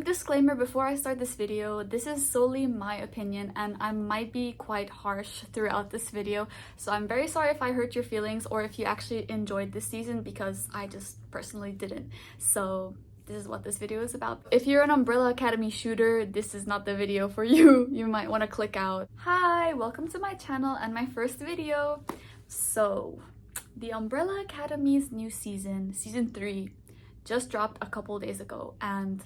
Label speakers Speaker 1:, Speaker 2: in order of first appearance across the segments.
Speaker 1: Quick disclaimer before I start this video, this is solely my opinion and I might be quite harsh throughout this video, so I'm very sorry if I hurt your feelings or if you actually enjoyed this season, because I just personally didn't. So this is what this video is about. If you're an Umbrella Academy shooter, this is not the video for you. You might want to click out. Hi, welcome to my channel and my first video. So the Umbrella Academy's new season, season 3, just dropped a couple days ago and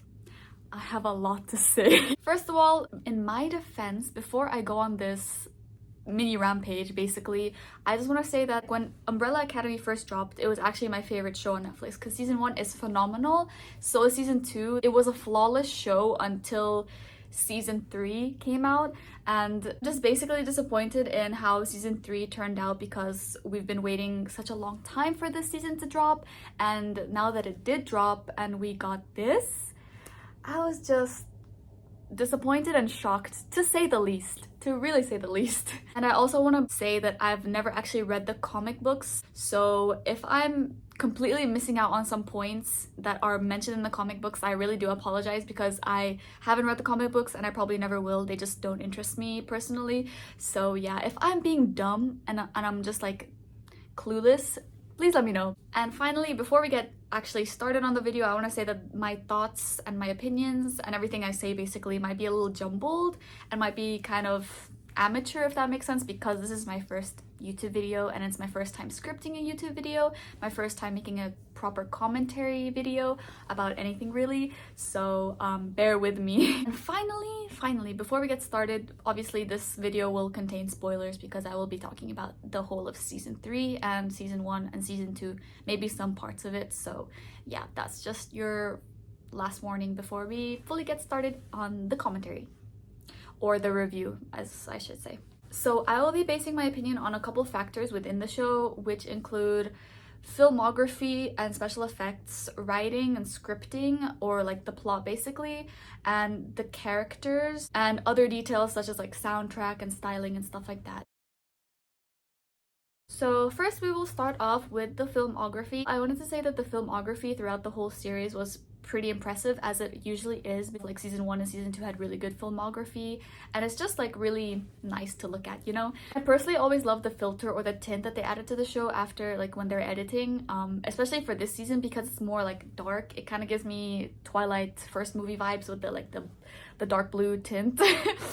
Speaker 1: I have a lot to say. First of all, in my defense, before I go on this mini rampage, basically, I just want to say that when Umbrella Academy first dropped, it was actually my favorite show on Netflix because season 1 is phenomenal. So is season 2. It was a flawless show until season 3 came out, and just basically disappointed in how season 3 turned out because we've been waiting such a long time for this season to drop, and now that it did drop and we got this, I was just disappointed and shocked, to say the least, to really say the least. And I also want to say that I've never actually read the comic books, so if I'm completely missing out on some points that are mentioned in the comic books, I really do apologize because I haven't read the comic books and I probably never will. They just don't interest me personally. So yeah, if I'm being dumb and I'm just like clueless, please let me know. And finally, before we get actually started on the video, I want to say that my thoughts and my opinions and everything I say basically might be a little jumbled and might be kind of amateur, if that makes sense, because this is my first YouTube video and it's my first time scripting a YouTube video, my first time making a proper commentary video about anything really, so bear with me. And finally, before we get started, obviously this video will contain spoilers because I will be talking about the whole of season 3 and season 1 and season 2, maybe some parts of it. So yeah, that's just your last warning before we fully get started on the commentary, or the review as I should say. So I will be basing my opinion on a couple factors within the show, which include filmography and special effects, writing and scripting, or like the plot basically, and the characters, and other details such as like soundtrack and styling and stuff like that. So first we will start off with the filmography. I wanted to say that the filmography throughout the whole series was pretty impressive, as it usually is. Like season 1 and season 2 had really good filmography and it's just like really nice to look at, you know? I personally always love the filter or the tint that they added to the show after, like when they're editing, especially for this season because it's more like dark. It kind of gives me Twilight first movie vibes with the dark blue tint.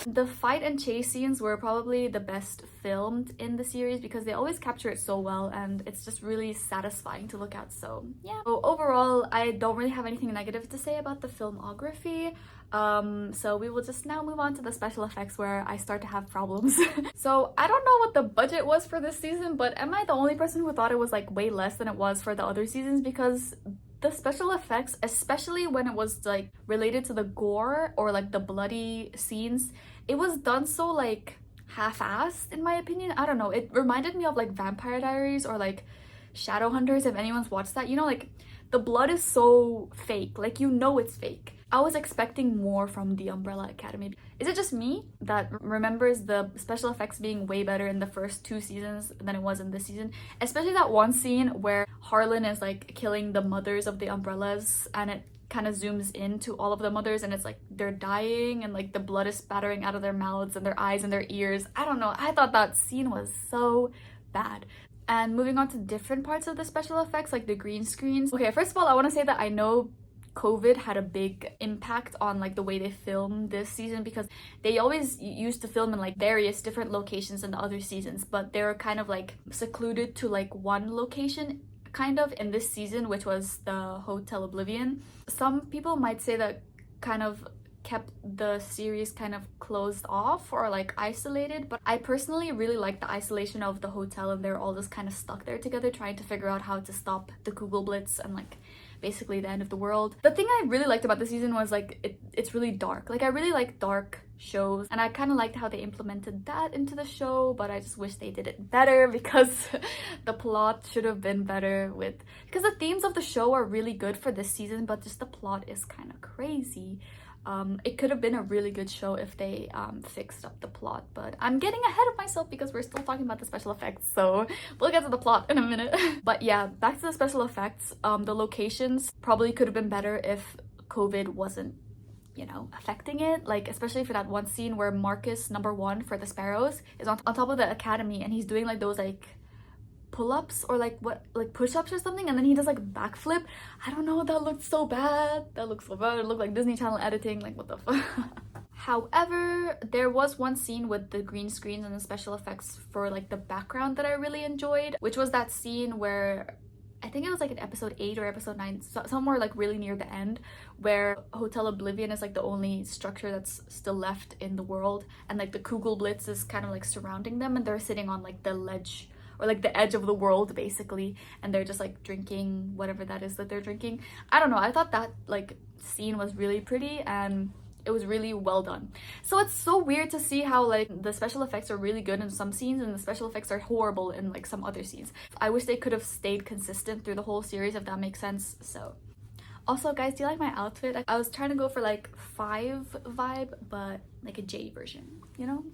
Speaker 1: The fight and chase scenes were probably the best filmed in the series because they always capture it so well and it's just really satisfying to look at. So yeah, so overall I don't really have anything negative to say about the filmography. So we will just now move on to the special effects where I start to have problems. So I don't know what the budget was for this season, but am I the only person who thought it was like way less than it was for the other seasons? Because the special effects, especially when it was like related to the gore or like the bloody scenes, it was done so like half-assed in my opinion. I don't know, it reminded me of like Vampire Diaries or like Shadowhunters, if anyone's watched that. You know, like the blood is so fake, like you know it's fake. I was expecting more from the Umbrella Academy. Is it just me that remembers the special effects being way better in the first 2 seasons than it was in this season? Especially that one scene where Harlan is like killing the mothers of the Umbrellas and it kind of zooms into all of the mothers and it's like they're dying and like the blood is spattering out of their mouths and their eyes and their ears. I don't know, I thought that scene was so bad. And moving on to different parts of the special effects, like the green screens. Okay, first of all, I want to say that I know COVID had a big impact on like the way they film this season because they always used to film in like various different locations in the other seasons, but they were kind of like secluded to like one location kind of in this season, which was the Hotel Oblivion. Some people might say that kind of kept the series kind of closed off or like isolated, but I personally really like the isolation of the hotel and they're all just kind of stuck there together trying to figure out how to stop the Kugel Blitz and like basically the end of the world. The thing I really liked about the season was like it's really dark. Like I really like dark shows and I kind of liked how they implemented that into the show, but I just wish they did it better because the plot should have been better because the themes of the show are really good for this season, but just the plot is kind of crazy. It could have been a really good show if they fixed up the plot, but I'm getting ahead of myself because we're still talking about the special effects, so we'll get to the plot in a minute. But yeah, back to the special effects. The locations probably could have been better if COVID wasn't you know, affecting it. Like, especially for that one scene where Marcus, number one for the Sparrows, is on top of the academy and he's doing like those like pull-ups or like what, like push-ups or something, and then he does like backflip. I don't know, that looked so bad. That looks so bad. It looked like Disney Channel editing, like what the fuck. However, there was one scene with the green screens and the special effects for like the background that I really enjoyed, which was that scene where I think it was like in episode 8 or episode 9, somewhere like really near the end, where Hotel Oblivion is like the only structure that's still left in the world, and like the Kugelblitz is kind of like surrounding them, and they're sitting on like the ledge or like the edge of the world basically, and they're just like drinking whatever that is that they're drinking. I don't know, I thought that like scene was really pretty and it was really well done. So it's so weird to see how like the special effects are really good in some scenes and the special effects are horrible in like some other scenes. I wish they could have stayed consistent through the whole series, if that makes sense. So also, guys, do you like my outfit? I was trying to go for like 5 vibe, but like a J version, you know?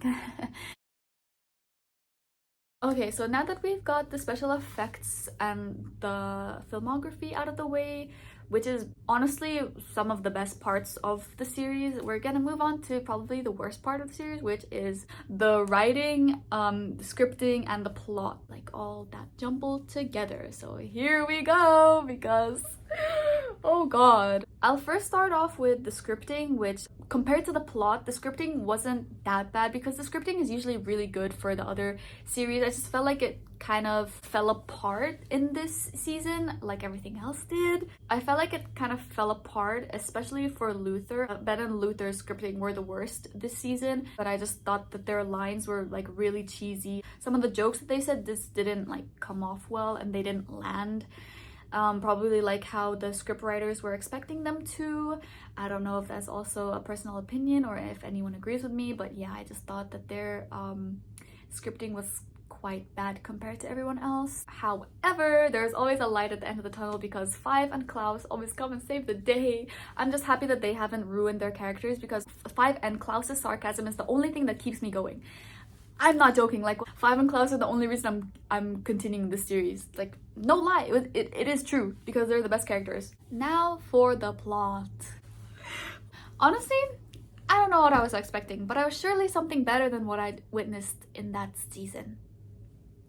Speaker 1: Okay, so now that we've got the special effects and the filmography out of the way, which is honestly some of the best parts of the series, we're gonna move on to probably the worst part of the series, which is the writing, the scripting, and the plot, like all that jumbled together. So here we go, because oh god. I'll first start off with the scripting, which compared to the plot, the scripting wasn't that bad because the scripting is usually really good for the other series. I just felt like it kind of fell apart in this season, like everything else did. I felt like it kind of fell apart, especially for Luther. Ben and Luther's scripting were the worst this season, but I just thought that their lines were like really cheesy. Some of the jokes that they said just didn't like come off well and they didn't land. Probably like how the scriptwriters were expecting them to. I don't know if that's also a personal opinion or if anyone agrees with me, but yeah, I just thought that their scripting was quite bad compared to everyone else. However, there's always a light at the end of the tunnel because Five and Klaus always come and save the day. I'm just happy that they haven't ruined their characters, because Five and Klaus's sarcasm is the only thing that keeps me going. I'm not joking, like Five and Klaus are the only reason I'm continuing this series. Like, no lie, it is true, because they're the best characters. Now for the plot. Honestly, I don't know what I was expecting, but I was surely something better than what I'd witnessed in that season.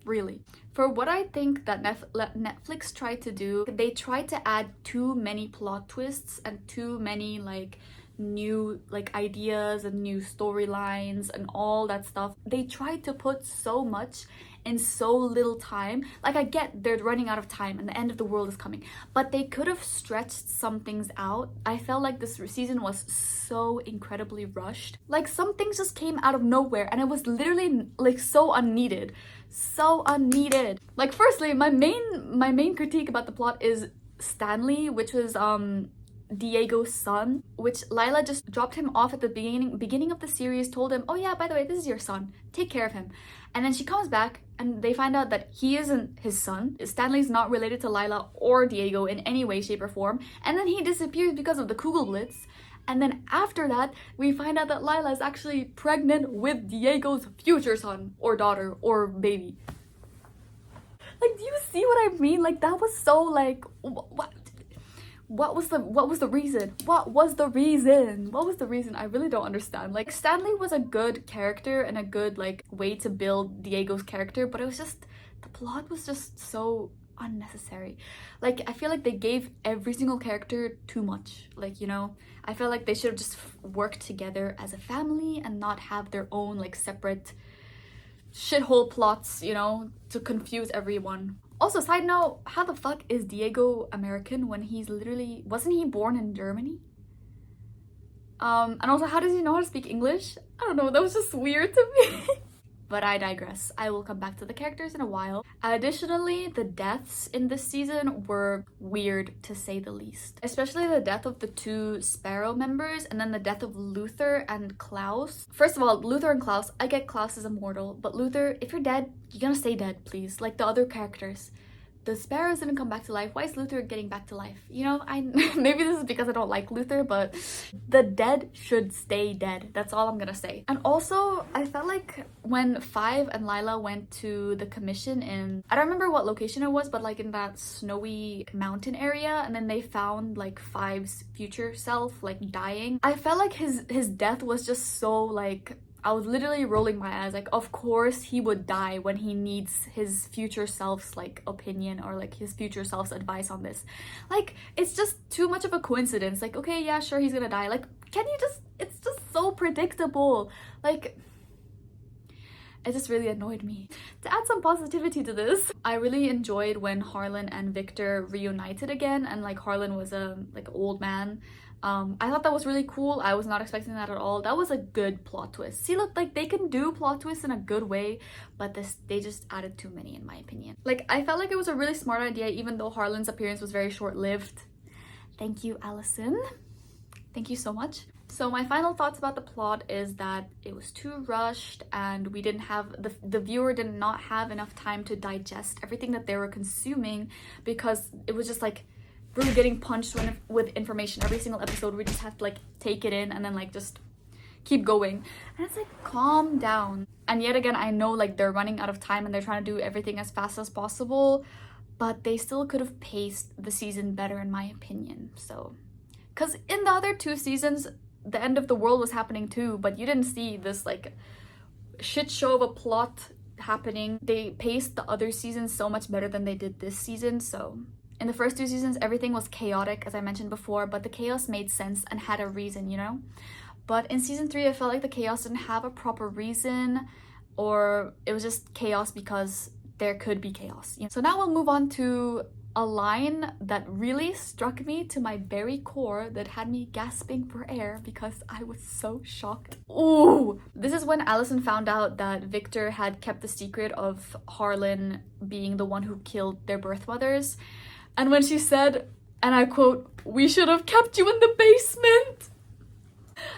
Speaker 1: Really. For what I think that Netflix tried to do, they tried to add too many plot twists and too many like new like ideas and new storylines and all that stuff. They tried to put so much in so little time. Like, I get they're running out of time and the end of the world is coming, but they could have stretched some things out. I felt like this season was so incredibly rushed. Like, some things just came out of nowhere and it was literally like so unneeded. So unneeded. Like, firstly, my main critique about the plot is Stanley, which was Diego's son, which Lila just dropped him off at the beginning of the series, told him, oh yeah, by the way, this is your son, take care of him. And then she comes back and they find out that he isn't his son. Stanley's not related to Lila or Diego in any way, shape, or form. And then he disappears because of the Kugelblitz. And then after that, we find out that Lila is actually pregnant with Diego's future son or daughter or baby. Like, do you see what I mean? Like, that was so like, what was the reason? What was the reason? I really don't understand. Like, Stanley was a good character and a good like way to build Diego's character, but it was just, the plot was just so unnecessary. Like, I feel like they gave every single character too much. Like, you know, I felt like they should have just worked together as a family and not have their own like separate shithole plots, you know, to confuse everyone. Also, side note, how the fuck is Diego American when he's literally, wasn't he born in Germany? And also, how does he know how to speak English? I don't know, that was just weird to me. But I digress. I will come back to the characters in a while. Additionally, the deaths in this season were weird, to say the least. Especially the death of the 2 Sparrow members, and then the death of Luther and Klaus. First of all, Luther and Klaus, I get Klaus is immortal, but Luther, if you're dead, you're gonna stay dead, please. Like the other characters. the sparrows didn't come back to life. Why is Luther getting back to life? You know, I maybe this is because I don't like Luther, but the dead should stay dead. That's all I'm gonna say. And also, I felt like when Five and Lila went to the commission in, I don't remember what location it was, but like in that snowy mountain area, and then they found like Five's future self like dying. I felt like his death was just so like, I was literally rolling my eyes, like of course he would die when he needs his future self's like opinion or like his future self's advice on this. Like it's just too much of a coincidence. Like okay, yeah, sure, he's gonna die. Like can you just, it's just so predictable. Like it just really annoyed me. To add some positivity to this, I really enjoyed when Harlan and Victor reunited again, and like Harlan was a like old man. I thought that was really cool. I was not expecting that at all. That was a good plot twist. See, look, like they can do plot twists in a good way, but they just added too many in my opinion. Like I felt like it was a really smart idea, even though Harlan's appearance was very short-lived. Thank you, Allison. Thank you so much. So my final thoughts about the plot is that it was too rushed, and we didn't have, the viewer did not have enough time to digest everything that they were consuming, because it was just like we were getting punched with information every single episode. We just have to like take it in and then like just keep going, and it's like calm down. And yet again, I know like they're running out of time and they're trying to do everything as fast as possible, but they still could have paced the season better in my opinion. So because in the other two seasons the end of the world was happening too, but you didn't see this like shit show of a plot happening. They paced the other seasons so much better than they did this season. So in the first two seasons, everything was chaotic, as I mentioned before, but the chaos made sense and had a reason, you know? But in season 3, I felt like the chaos didn't have a proper reason, or it was just chaos because there could be chaos. You know? So now we'll move on to a line that really struck me to my very core, that had me gasping for air because I was so shocked. Ooh! This is when Allison found out that Victor had kept the secret of Harlan being the one who killed their birth mothers. And when she said, and I quote, "We should have kept you in the basement."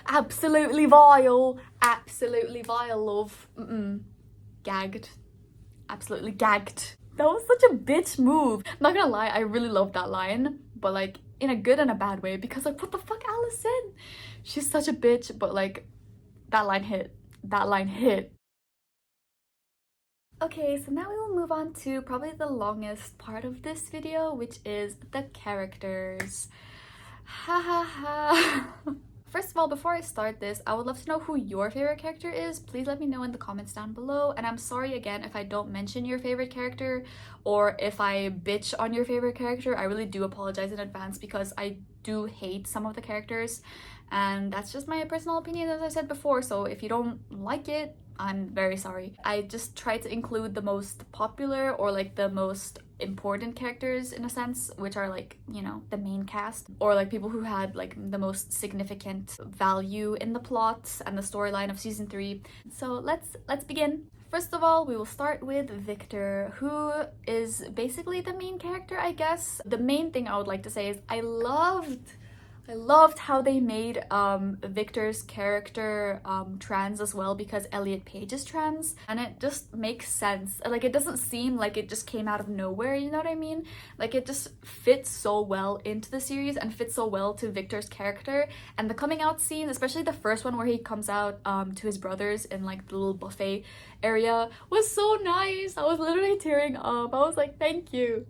Speaker 1: Absolutely vile, love. Gagged. Absolutely gagged. That was such a bitch move. I'm not gonna lie, I really loved that line, but like in a good and a bad way, because like what the fuck, Allison? She's such a bitch, but like that line hit. That line hit. Okay, so now we will move on to probably the longest part of this video, which is the characters. Ha ha ha. First of all, before I start this, I would love to know who your favorite character is. Please let me know in the comments down below. And I'm sorry again if I don't mention your favorite character, or if I bitch on your favorite character. I really do apologize in advance, because I do hate some of the characters. And that's just my personal opinion, as I said before. So if you don't like it, I'm very sorry. I just try to include the most popular, or like the most important characters in a sense, which are like, you know, the main cast, or like people who had like the most significant value in the plot and the storyline of season 3. So let's begin. First of all, we will start with Victor, who is basically the main character, I guess. The main thing I would like to say is I loved how they made Victor's character trans as well, because Elliot Page is trans, and it just makes sense. Like it doesn't seem like it just came out of nowhere, you know what I mean? Like it just fits so well into the series and fits so well to Victor's character. And the coming out scene, especially the first one where he comes out to his brothers in like the little buffet area, was so nice. I was literally tearing up. I was like, thank you,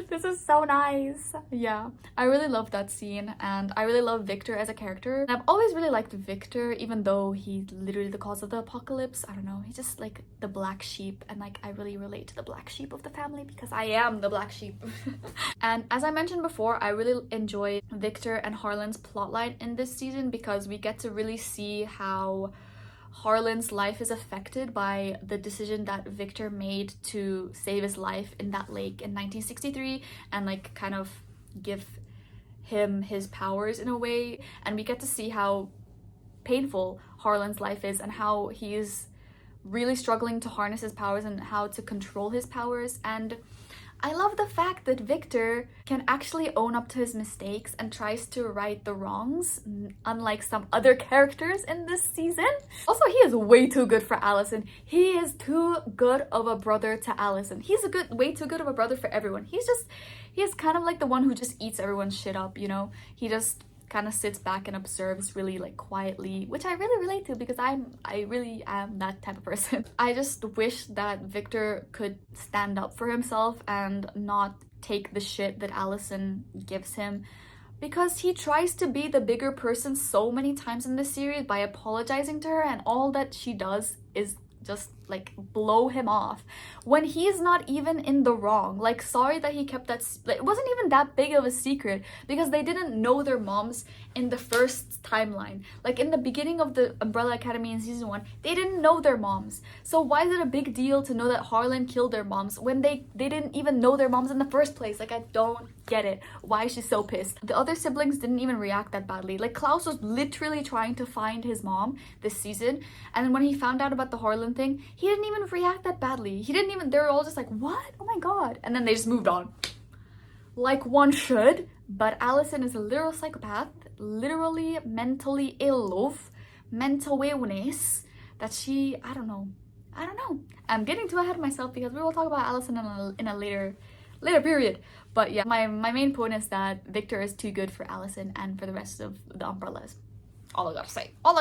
Speaker 1: this is so nice. Yeah, I really loved that scene, and I really love Victor as a character. And I've always really liked Victor, even though he's literally the cause of the apocalypse. I don't know, he's just like the black sheep, and like I really relate to the black sheep of the family, because I am the black sheep. And as I mentioned before, I really enjoy Victor and Harlan's plotline in this season, because we get to really see how Harlan's life is affected by the decision that Victor made to save his life in that lake in 1963, and like kind of give him his powers in a way. And we get to see how painful Harlan's life is, and how he is really struggling to harness his powers and how to control his powers. And I love the fact that Victor can actually own up to his mistakes and tries to right the wrongs, unlike some other characters in this season. Also, he is way too good for Allison. He is too good of a brother to Allison. He's way too good of a brother for everyone. He's kind of like the one who just eats everyone's shit up, you know? He just kind of sits back and observes really like quietly, which I really relate to because I really am that type of person. I just wish that Victor could stand up for himself and not take the shit that Allison gives him, because he tries to be the bigger person so many times in this series by apologizing to her, and all that she does is just like blow him off when he's not even in the wrong. Like, sorry that he kept that, it wasn't even that big of a secret because they didn't know their moms in the first timeline. Like in the beginning of the Umbrella Academy in season 1, they didn't know their moms. So why is it a big deal to know that Harlan killed their moms when they didn't even know their moms in the first place? Like, I don't get it. Why is she so pissed? The other siblings didn't even react that badly. Like, Klaus was literally trying to find his mom this season, and when he found out about the Harlan thing, he didn't even react that badly. They were all just like, what? Oh my god. And then they just moved on. Like one should. But Allison is a literal psychopath, literally mentally ill of mental illness that she, I don't know. I'm getting too ahead of myself because we will talk about Allison in a later period. But yeah, my main point is that Victor is too good for Allison and for the rest of the Umbrellas. All I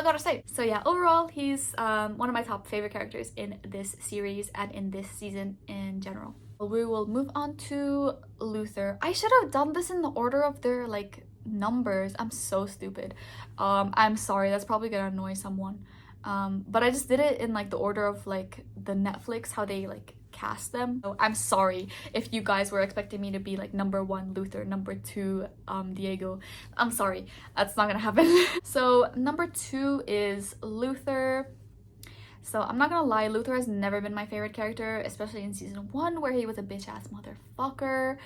Speaker 1: gotta say. So yeah, overall, he's one of my top favorite characters in this series and in this season in general. We will move on to Luther. I should have done this in the order of their like numbers. I'm so stupid. I'm sorry, that's probably gonna annoy someone. But I just did it in like the order of like the Netflix, how they like cast them. So I'm sorry if you guys were expecting me to be like number 1 Luther, number 2 Diego. I'm sorry, that's not gonna happen. So number 2 is Luther. So I'm not gonna lie, Luther has never been my favorite character, especially in season 1 where he was a bitch ass motherfucker.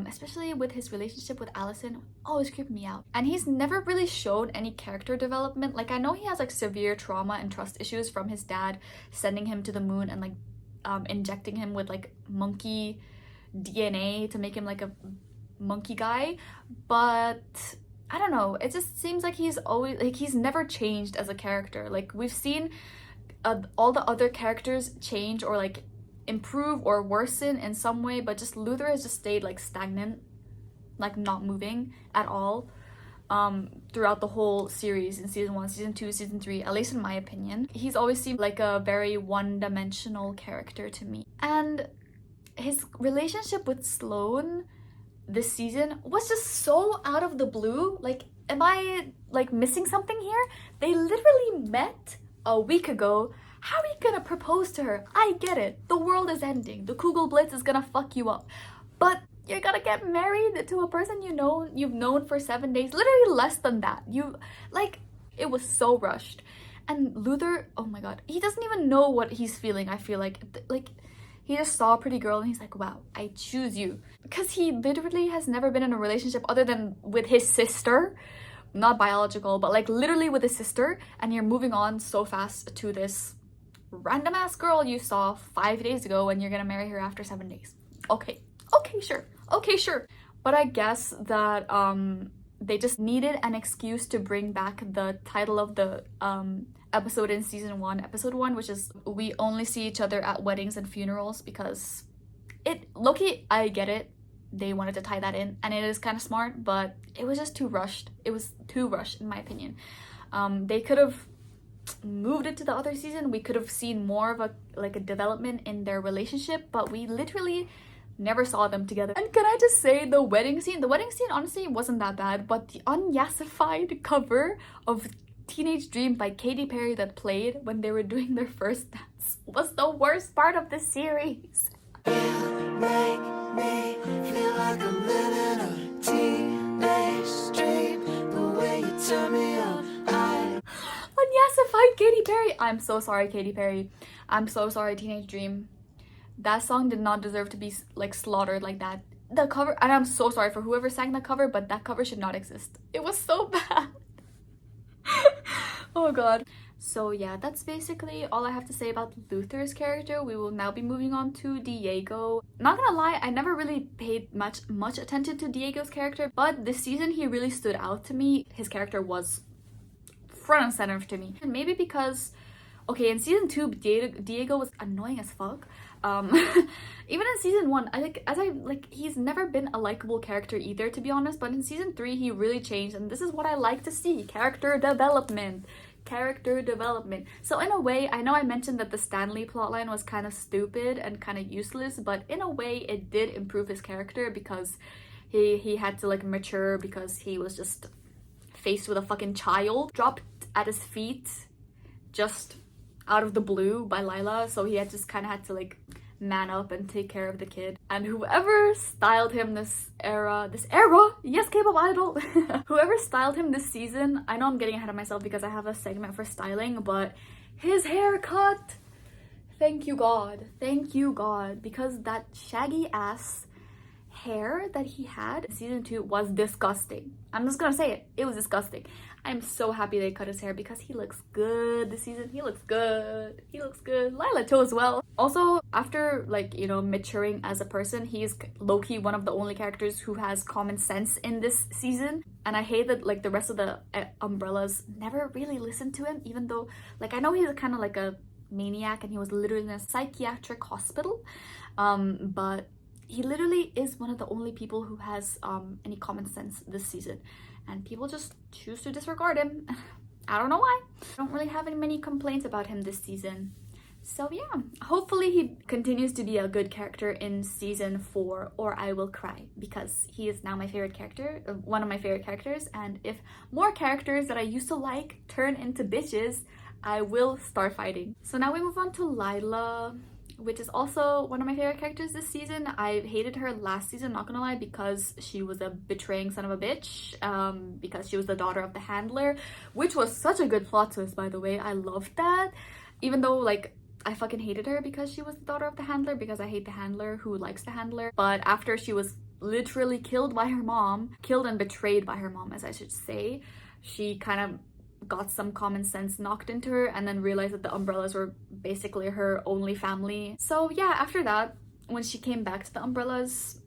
Speaker 1: Especially with his relationship with Allison, always creeped me out. And he's never really shown any character development. Like, I know he has like severe trauma and trust issues from his dad sending him to the moon and like injecting him with like monkey DNA to make him like a monkey guy, but I don't know, it just seems like he's always like, he's never changed as a character. Like, we've seen all the other characters change or like improve or worsen in some way, but just Luther has just stayed like stagnant, like not moving at all throughout the whole series in season 1, season 2, season 3, at least in my opinion. He's always seemed like a very one-dimensional character to me. And his relationship with Sloane this season was just so out of the blue. Like, am I like missing something here? They literally met a week ago. How are you gonna propose to her? I get it. The world is ending. The Kugel Blitz is gonna fuck you up. But you're gonna get married to a person you've known for 7 days. Literally less than that. It was so rushed. And Luther, oh my god, he doesn't even know what he's feeling. I feel like he just saw a pretty girl and he's like, wow, I choose you. Because he literally has never been in a relationship other than with his sister. Not biological, but like literally with his sister. And you're moving on so fast to this random ass girl you saw 5 days ago and you're gonna marry her after 7 days. Okay, sure. But I guess that they just needed an excuse to bring back the title of the episode in season 1, episode 1, which is we only see each other at weddings and funerals, because low-key, I get it, they wanted to tie that in, and it is kind of smart, but it was just too rushed. It was too rushed in my opinion. They could have moved it to the other season. We could have seen more of a development in their relationship, but we literally never saw them together. And can I just say, the wedding scene honestly wasn't that bad, but the unyassified cover of Teenage Dream by Katy Perry that played when they were doing their first dance was the worst part of the series.
Speaker 2: You make me feel like I'm living a teenage dream. The way you turn me on,
Speaker 1: Unyassified Katy Perry. I'm so sorry, Katy Perry. I'm so sorry, Teenage Dream. That song did not deserve to be like slaughtered like that. The cover, and I'm so sorry for whoever sang that cover, but that cover should not exist. It was so bad. Oh god. So yeah, that's basically all I have to say about Luther's character. We will now be moving on to Diego. Not gonna lie, I never really paid much attention to Diego's character, but this season he really stood out to me. His character was front and center to me. And maybe because, okay, in season 2, Diego was annoying as fuck. Even in season 1, he's never been a likable character either, to be honest, but in season 3 he really changed, and this is what I like to see: character development. So in a way, I know I mentioned that the Stanley plotline was kind of stupid and kind of useless, but in a way it did improve his character because he had to like mature, because he was just faced with a fucking child dropped at his feet just out of the blue by Lila, so he had just kind of had to like man up and take care of the kid. And whoever styled him this era, yes, K-pop idol, whoever styled him this season, I know I'm getting ahead of myself because I have a segment for styling, but his haircut, thank you God, because that shaggy ass hair that he had in season 2 was disgusting. I'm just gonna say it was disgusting. I'm so happy they cut his hair because he looks good this season. He looks good. Lila too as well. Also, after like, you know, maturing as a person, he is low-key one of the only characters who has common sense in this season. And I hate that like the rest of the umbrellas never really listened to him, even though like I know he's kind of like a maniac and he was literally in a psychiatric hospital, but he literally is one of the only people who has any common sense this season, and people just choose to disregard him. I don't know why. I don't really have many complaints about him this season. So yeah, hopefully he continues to be a good character in season 4, or I will cry, because he is now my favorite character, one of my favorite characters, and if more characters that I used to like turn into bitches, I will start fighting. So now we move on to Lila, which is also one of my favorite characters this season. I hated her last season, not gonna lie, because she was a betraying son of a bitch, because she was the daughter of the handler, which was such a good plot twist, by the way. I loved that, even though like I fucking hated her because she was the daughter of the handler, because I hate the handler who likes the handler. But after she was literally killed and betrayed by her mom, as I should say, she kind of got some common sense knocked into her and then realized that the umbrellas were basically her only family. So yeah, after that, when she came back to the umbrellas,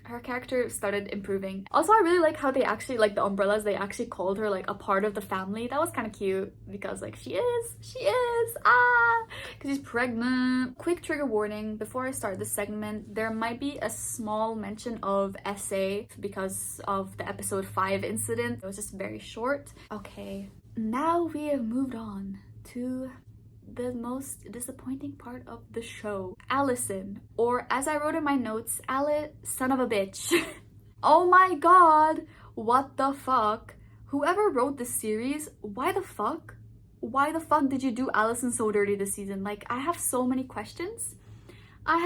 Speaker 1: her character started improving. Also, I really like how they actually, like the umbrellas, they actually called her like a part of the family. That was kind of cute, because like she is because she's pregnant. Quick trigger warning before I start this segment: there might be a small mention of SA because of the episode 5 incident. It was just very short. Okay, now we have moved on to the most disappointing part of the show. Allison, or as I wrote in my notes, son of a bitch. Oh my god, what the fuck? Whoever wrote this series, why the fuck did you do Allison so dirty this season? Like, I have so many questions. I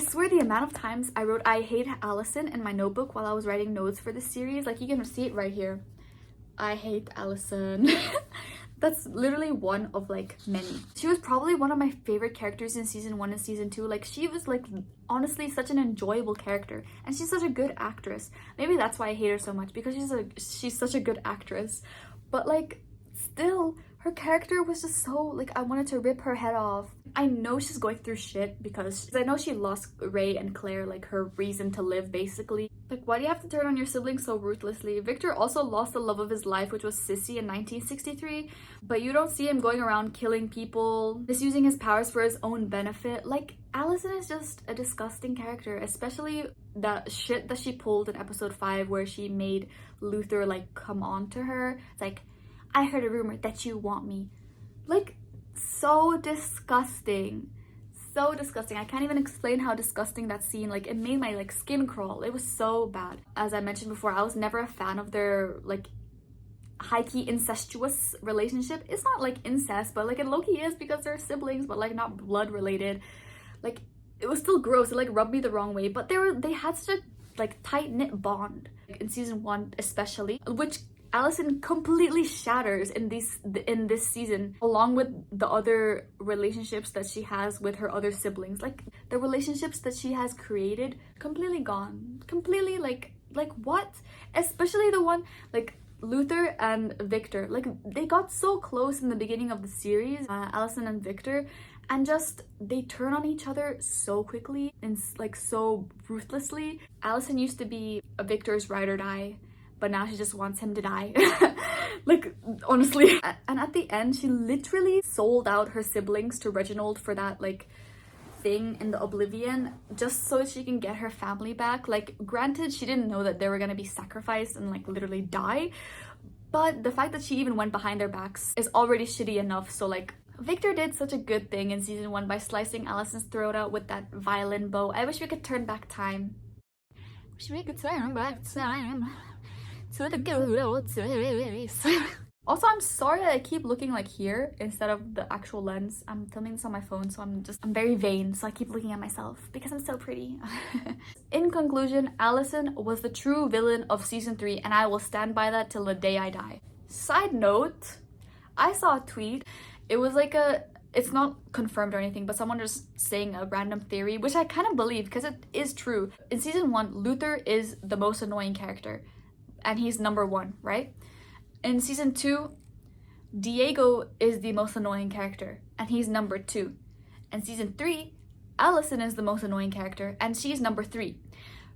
Speaker 1: swear the amount of times I wrote I hate Allison in my notebook while I was writing notes for this series, like you can see it right here. I hate Allison. That's literally one of like many. She was probably one of my favorite characters in season 1 and season 2. Like, she was like honestly such an enjoyable character, and she's such a good actress. Maybe that's why I hate her so much, because she's such a good actress. But like, still, her character was just so like, I wanted to rip her head off. I know she's going through shit because I know she lost Ray and Claire, like her reason to live basically. Like, why do you have to turn on your siblings so ruthlessly? Victor also lost the love of his life, which was Sissy in 1963, but you don't see him going around killing people, misusing his powers for his own benefit. Like, Allison is just a disgusting character, especially the shit that she pulled in episode 5 where she made Luther like come on to her. It's like, I heard a rumor that you want me. Like, so disgusting. So disgusting. I can't even explain how disgusting that scene, like, it made my like skin crawl. It was so bad. As I mentioned before, I was never a fan of their like high-key incestuous relationship. It's not like incest, but like it low-key is, because they're siblings, but like not blood related. Like, it was still gross. It like rubbed me the wrong way, but they had such a like tight-knit bond, like, in season 1 especially, which Allison completely shatters in this season, along with the other relationships that she has with her other siblings. Like, the relationships that she has created, completely gone. Completely like what? Especially the one, like, Luther and Victor, like they got so close in the beginning of the series, Allison and Victor, and just they turn on each other so quickly and like so ruthlessly. Allison used to be a Victor's ride or die, but now she just wants him to die. Like, honestly. And at the end, she literally sold out her siblings to Reginald for that, like, thing in the Oblivion, just so she can get her family back. Like, granted, she didn't know that they were gonna be sacrificed and, like, literally die, but the fact that she even went behind their backs is already shitty enough. So, like, Victor did such a good thing in season 1 by slicing Allison's throat out with that violin bow. I wish we could turn back time. Wish we could turn back time to the good old days. Also, I'm sorry that I keep looking like here instead of the actual lens. I'm filming this on my phone, so I'm very vain, so I keep looking at myself because I'm so pretty. In conclusion, Allison was the true villain of season 3, and I will stand by that till the day I die. Side note, I saw a tweet. It was like it's not confirmed or anything, but someone just saying a random theory, which I kind of believe because it is true. In season 1, Luther is the most annoying character, and he's number 1, right? In season 2, Diego is the most annoying character, and he's number 2. In season 3, Allison is the most annoying character, and she's number 3.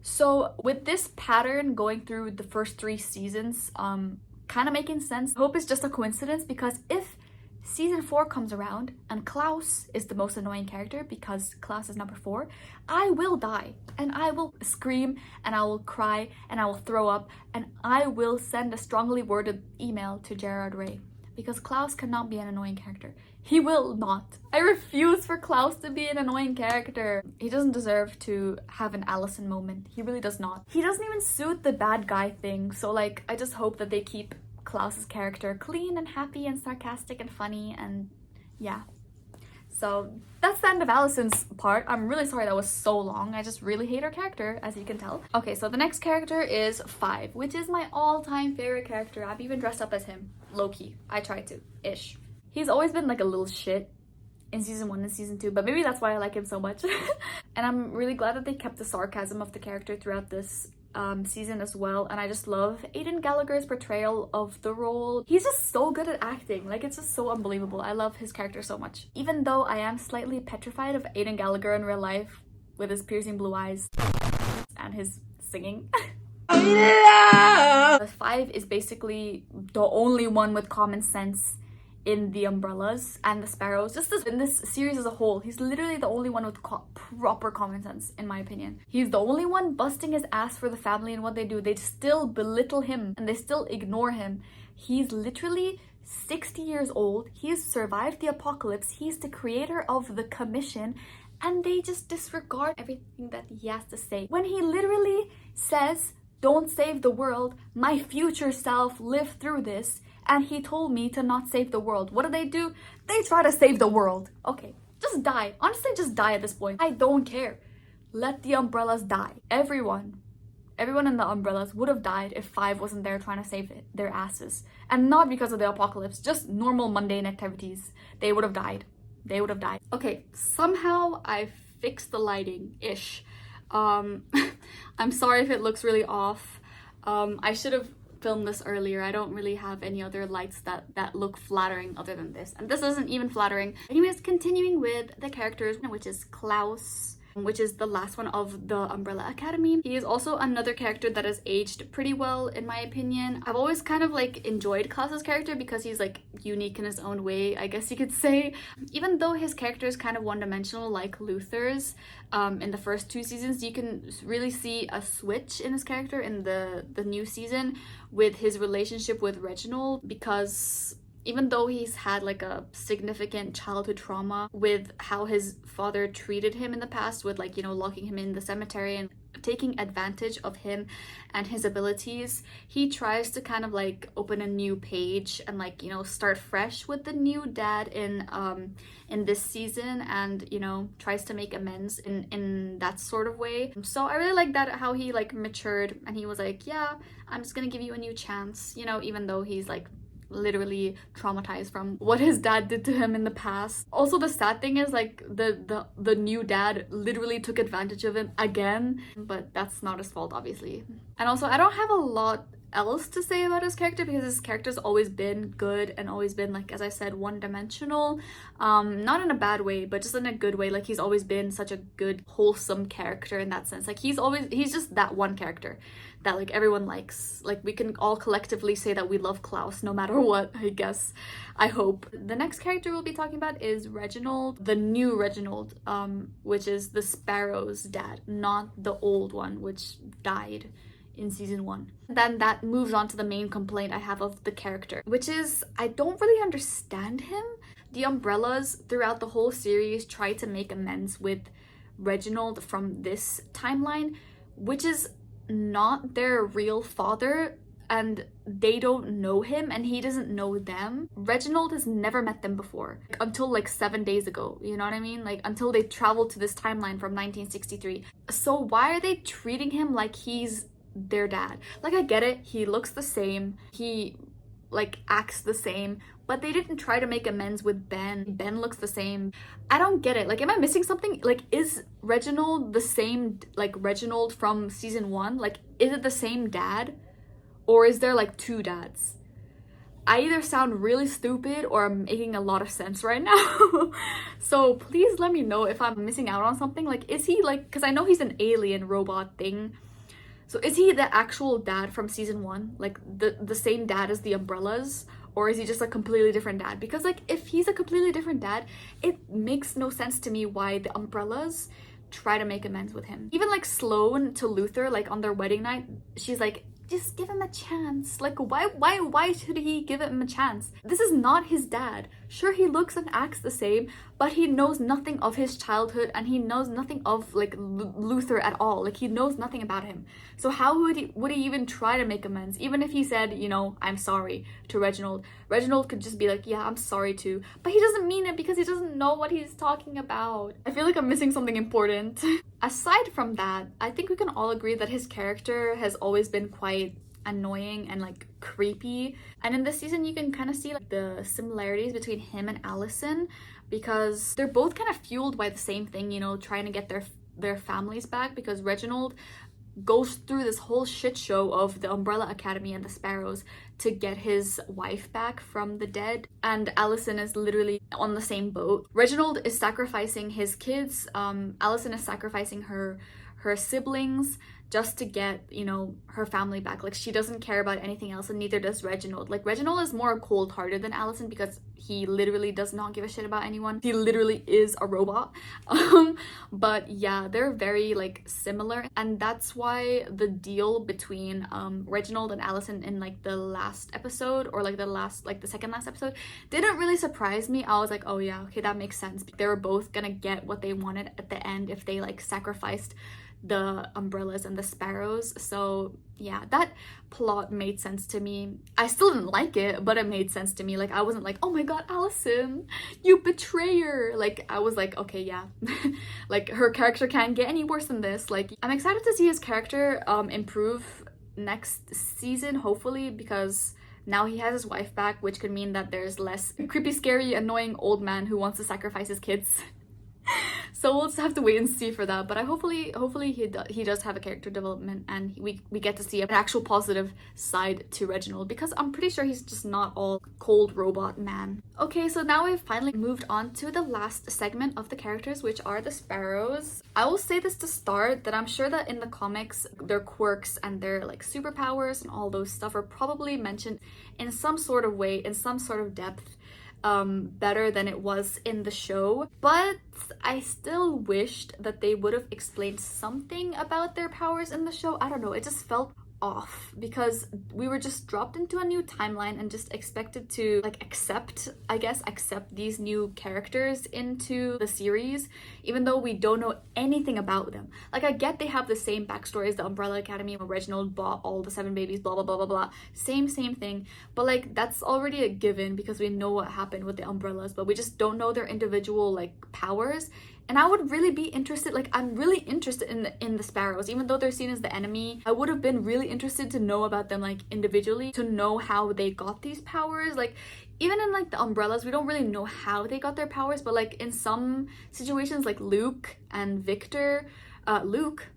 Speaker 1: So with this pattern going through the first 3 seasons, kind of making sense. I hope it's just a coincidence, because if season 4 comes around and Klaus is the most annoying character because Klaus is number 4, I will die and I will scream and I will cry and I will throw up and I will send a strongly worded email to Gerard Way, because Klaus cannot be an annoying character. He will not. I refuse for Klaus to be an annoying character. He doesn't deserve to have an Allison moment. He really does not. He doesn't even suit the bad guy thing. So like, I just hope that they keep Klaus's character clean and happy and sarcastic and funny, and yeah. So that's the end of Allison's part. I'm really sorry that was so long. I just really hate her character, as you can tell. Okay, so the next character is 5, which is my all-time favorite character. I've even dressed up as him, low-key. I tried to, ish. He's always been like a little shit in season 1 and season 2, but maybe that's why I like him so much. And I'm really glad that they kept the sarcasm of the character throughout this season as well, and I just love Aidan Gallagher's portrayal of the role. He's just so good at acting, like it's just so unbelievable. I love his character so much, even though I am slightly petrified of Aidan Gallagher in real life with his piercing blue eyes and his singing. 5 is basically the only one with common sense in the Umbrellas and the Sparrows. Just in this series as a whole, he's literally the only one with proper common sense, in my opinion. He's the only one busting his ass for the family and what they do. They still belittle him and they still ignore him. He's literally 60 years old. He's survived the apocalypse. He's the creator of the commission, and they just disregard everything that he has to say. When he literally says, "Don't save the world, my future self lived through this, and he told me to not save the world." What do? They try to save the world. Okay, just die. Honestly, just die at this point. I don't care. Let the Umbrellas die. Everyone in the Umbrellas would have died if 5 wasn't there trying to save their asses. And not because of the apocalypse, just normal mundane activities. They would have died. They would have died. Okay, somehow I fixed the lighting-ish. I'm sorry if it looks really off. I should have filmed this earlier. I don't really have any other lights that look flattering other than this, and this isn't even flattering. Anyways, continuing with the characters, which is Klaus, which is the last one of the Umbrella Academy. He is also another character that has aged pretty well, in my opinion. I've always kind of like enjoyed Klaus's character because he's like unique in his own way, I guess you could say. Even though his character is kind of one-dimensional like Luther's, in the first 2 seasons, you can really see a switch in his character in the new season with his relationship with Reginald, because even though he's had like a significant childhood trauma with how his father treated him in the past, with like, you know, locking him in the cemetery and taking advantage of him and his abilities, he tries to kind of like open a new page and like, you know, start fresh with the new dad in this season, and, you know, tries to make amends in that sort of way. So I really like that, how he like matured and he was like, yeah, I'm just gonna give you a new chance, you know, even though he's like literally traumatized from what his dad did to him in the past. Also, the sad thing is like the new dad literally took advantage of him again, but that's not his fault, obviously. And also, I don't have a lot else to say about his character, because his character's always been good and always been, like, as I said, one-dimensional. Not in a bad way, but just in a good way. Like, he's always been such a good, wholesome character in that sense. Like, he's just that one character that, like, everyone likes. Like, we can all collectively say that we love Klaus no matter what, I guess. I hope. The next character we'll be talking about is Reginald, the new Reginald, which is the Sparrow's dad, not the old one, which died in season 1. Then that moves on to the main complaint I have of the character, which is I don't really understand him. The Umbrellas throughout the whole series try to make amends with Reginald from this timeline, which is not their real father, and they don't know him and he doesn't know them. Reginald has never met them before, until like 7 days ago, you know what I mean? Like, until they traveled to this timeline from 1963. So why are they treating him like he's their dad? Like, I get it, he looks the same, he like acts the same, but they didn't try to make amends with Ben. Ben looks the same. I don't get it. Like, am I missing something? Like, is Reginald the same, like, Reginald from season 1? Like, is it the same dad? Or is there like 2 dads? I either sound really stupid or I'm making a lot of sense right now. So please let me know if I'm missing out on something. Like, is he like, because I know he's an alien robot thing. So is he the actual dad from season 1? Like the same dad as the Umbrellas? Or is he just a completely different dad? Because like, if he's a completely different dad, it makes no sense to me why the Umbrellas try to make amends with him. Even like Sloane to Luther, like on their wedding night, she's like, just give him a chance. Like, why should he give him a chance? This is not his dad. Sure, he looks and acts the same, but he knows nothing of his childhood and he knows nothing of like Luther at all. Like, he knows nothing about him. So how would he even try to make amends? Even if he said, you know, I'm sorry to Reginald, Reginald could just be like, yeah, I'm sorry too. But he doesn't mean it because he doesn't know what he's talking about. I feel like I'm missing something important. Aside from that, I think we can all agree that his character has always been quite annoying and like creepy, and in this season you can kind of see like the similarities between him and Allison, because they're both kind of fueled by the same thing, you know, trying to get their families back, because Reginald goes through this whole shit show of the Umbrella Academy and the Sparrows to get his wife back from the dead, and Allison is literally on the same boat. Reginald is sacrificing his kids, Allison is sacrificing her siblings just to get, you know, her family back. Like, she doesn't care about anything else, and neither does Reginald. Like, Reginald is more cold-hearted than Allison because he literally does not give a shit about anyone. He literally is a robot. But yeah, they're very like similar, and that's why the deal between Reginald and Allison in like the last episode, or like the second last episode, didn't really surprise me. I was like, oh yeah, okay, that makes sense. They were both gonna get what they wanted at the end if they like sacrificed the Umbrellas and the Sparrows. So yeah, that plot made sense to me. I still didn't like it, but it made sense to me. Like, I wasn't like, oh my god, Allison, you betrayer. Like, I was like, okay, yeah. Like, her character can't get any worse than this. Like, I'm excited to see his character improve next season, hopefully, because now he has his wife back, which could mean that there's less creepy, scary, annoying old man who wants to sacrifice his kids. So we'll just have to wait and see for that. But hopefully he does have a character development, and we get to see an actual positive side to Reginald, because I'm pretty sure he's just not all cold robot man. Okay, so now we've finally moved on to the last segment of the characters, which are the Sparrows. I will say this to start, that I'm sure that in the comics their quirks and their like superpowers and all those stuff are probably mentioned in some sort of way, in some sort of depth, better than it was in the show, but I still wished that they would have explained something about their powers in the show. I don't know, it just felt off, because we were just dropped into a new timeline and just expected to like accept these new characters into the series, even though we don't know anything about them. Like, I get they have the same backstory as the Umbrella Academy, where Reginald bought all the 7 babies, blah blah blah blah blah, same thing, but like, that's already a given because we know what happened with the Umbrellas, but we just don't know their individual like powers. And I would really be interested, like, I'm really interested in the Sparrows, even though they're seen as the enemy. I would have been really interested to know about them, like, individually, to know how they got these powers. Like, even in, like, the Umbrellas, we don't really know how they got their powers, but, like, in some situations, like, Luke and Victor, Luke,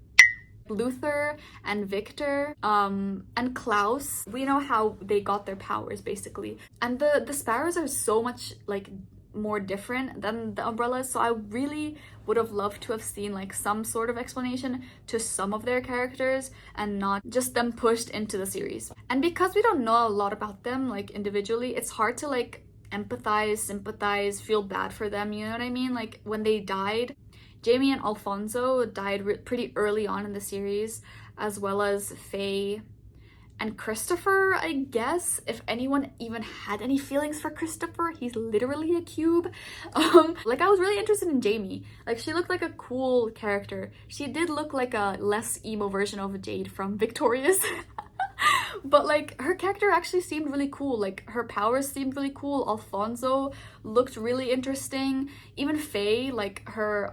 Speaker 1: Luther and Victor, and Klaus. We know how they got their powers basically. And the sparrows are so much like more different than the umbrellas, so I really would have loved to have seen like some sort of explanation to some of their characters and not just them pushed into the series. And because we don't know a lot about them like individually, it's hard to like empathize, sympathize, feel bad for them, you know what I mean? Like when they died, Jamie and Alfonso died pretty early on in the series, as well as Faye and Christopher, I guess. If anyone even had any feelings for Christopher, he's literally a cube. Like I was really interested in Jamie. Like she looked like a cool character. She did look like a less emo version of Jade from Victorious. But like her character actually seemed really cool. Like her powers seemed really cool. Alfonso looked really interesting. Even Faye, like her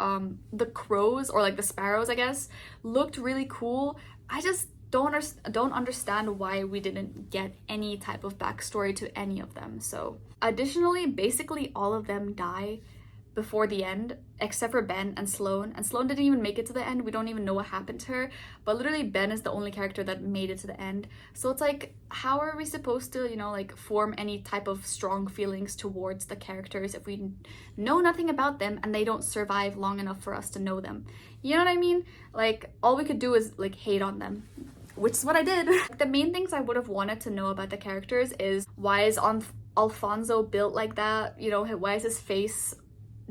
Speaker 1: the crows, or like the sparrows I guess, looked really cool. I just don't understand why we didn't get any type of backstory to any of them. So additionally, basically all of them die before the end, except for Ben and Sloane. And Sloane didn't even make it to the end. We don't even know what happened to her. But literally Ben is the only character that made it to the end. So it's like, how are we supposed to, you know, like form any type of strong feelings towards the characters if we know nothing about them and they don't survive long enough for us to know them? You know what I mean? Like all we could do is like hate on them, which is what I did. The main things I would have wanted to know about the characters is, why is Alfonso built like that? You know, why is his face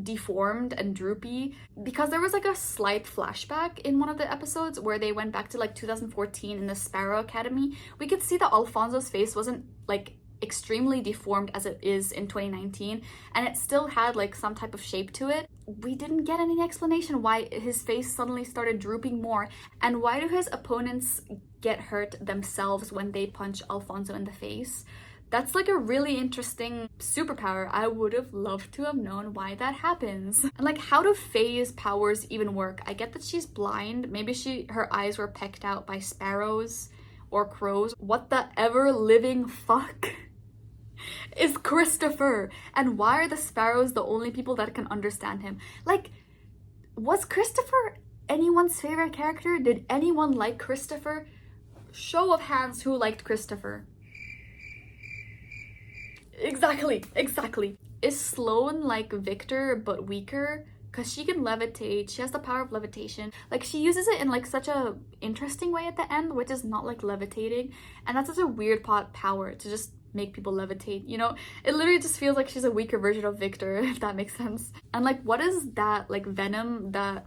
Speaker 1: deformed and droopy? Because there was like a slight flashback in one of the episodes where they went back to like 2014 in the Sparrow Academy. We could see that Alfonso's face wasn't like extremely deformed as it is in 2019, and it still had like some type of shape to it. We didn't get any explanation why his face suddenly started drooping more, and why do his opponents get hurt themselves when they punch Alfonso in the face. That's like a really interesting superpower. I would have loved to have known why that happens. And like, how do Faye's powers even work? I get that she's blind. Maybe her eyes were pecked out by sparrows or crows. What the ever living fuck is Christopher? And why are the sparrows the only people that can understand him? Like, was Christopher anyone's favorite character? Did anyone like Christopher? Show of hands who liked Christopher. Exactly. Is Sloane like Victor but weaker? Because she can levitate, she has the power of levitation. Like she uses it in like such a interesting way at the end, which is not like levitating. And that's such a weird power to just make people levitate, you know? It literally just feels like she's a weaker version of Victor, if that makes sense. And like, what is that like venom that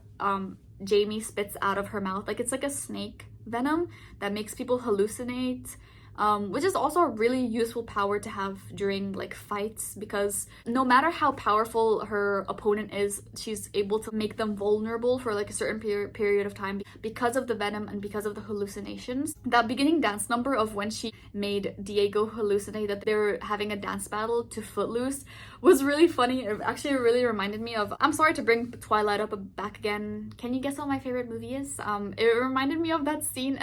Speaker 1: Jamie spits out of her mouth? Like it's like a snake venom that makes people hallucinate. Which is also a really useful power to have during like fights, because no matter how powerful her opponent is, she's able to make them vulnerable for like a certain period of time because of the venom and because of the hallucinations. That beginning dance number of when she made Diego hallucinate that they were having a dance battle to Footloose was really funny. It actually really reminded me of, I'm sorry to bring Twilight up back again. Can you guess what my favorite movie is? It reminded me of that scene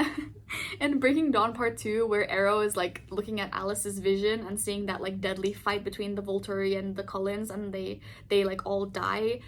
Speaker 1: in Breaking Dawn Part 2 where Arrow is like looking at Alice's vision and seeing that like deadly fight between the Volturi and the Cullens, and they like all die.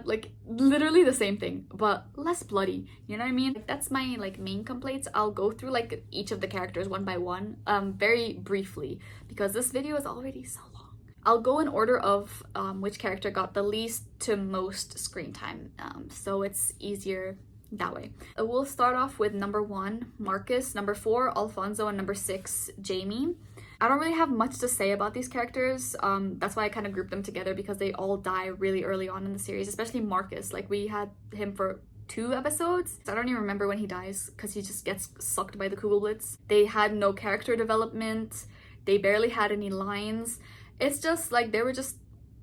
Speaker 1: Like literally the same thing, but less bloody, you know what I mean? Like, that's my like main complaints. I'll go through like each of the characters one by one, very briefly, because this video is already so long. I'll go in order of which character got the least to most screen time, so it's easier that way. We'll start off with number 1, Marcus, number 4, Alfonso, and number 6, Jamie. I don't really have much to say about these characters. That's why I kind of grouped them together, because they all die really early on in the series, especially Marcus. Like we had him for 2 episodes. I don't even remember when he dies because he just gets sucked by the Kugelblitz. They had no character development. They barely had any lines. It's just like they were just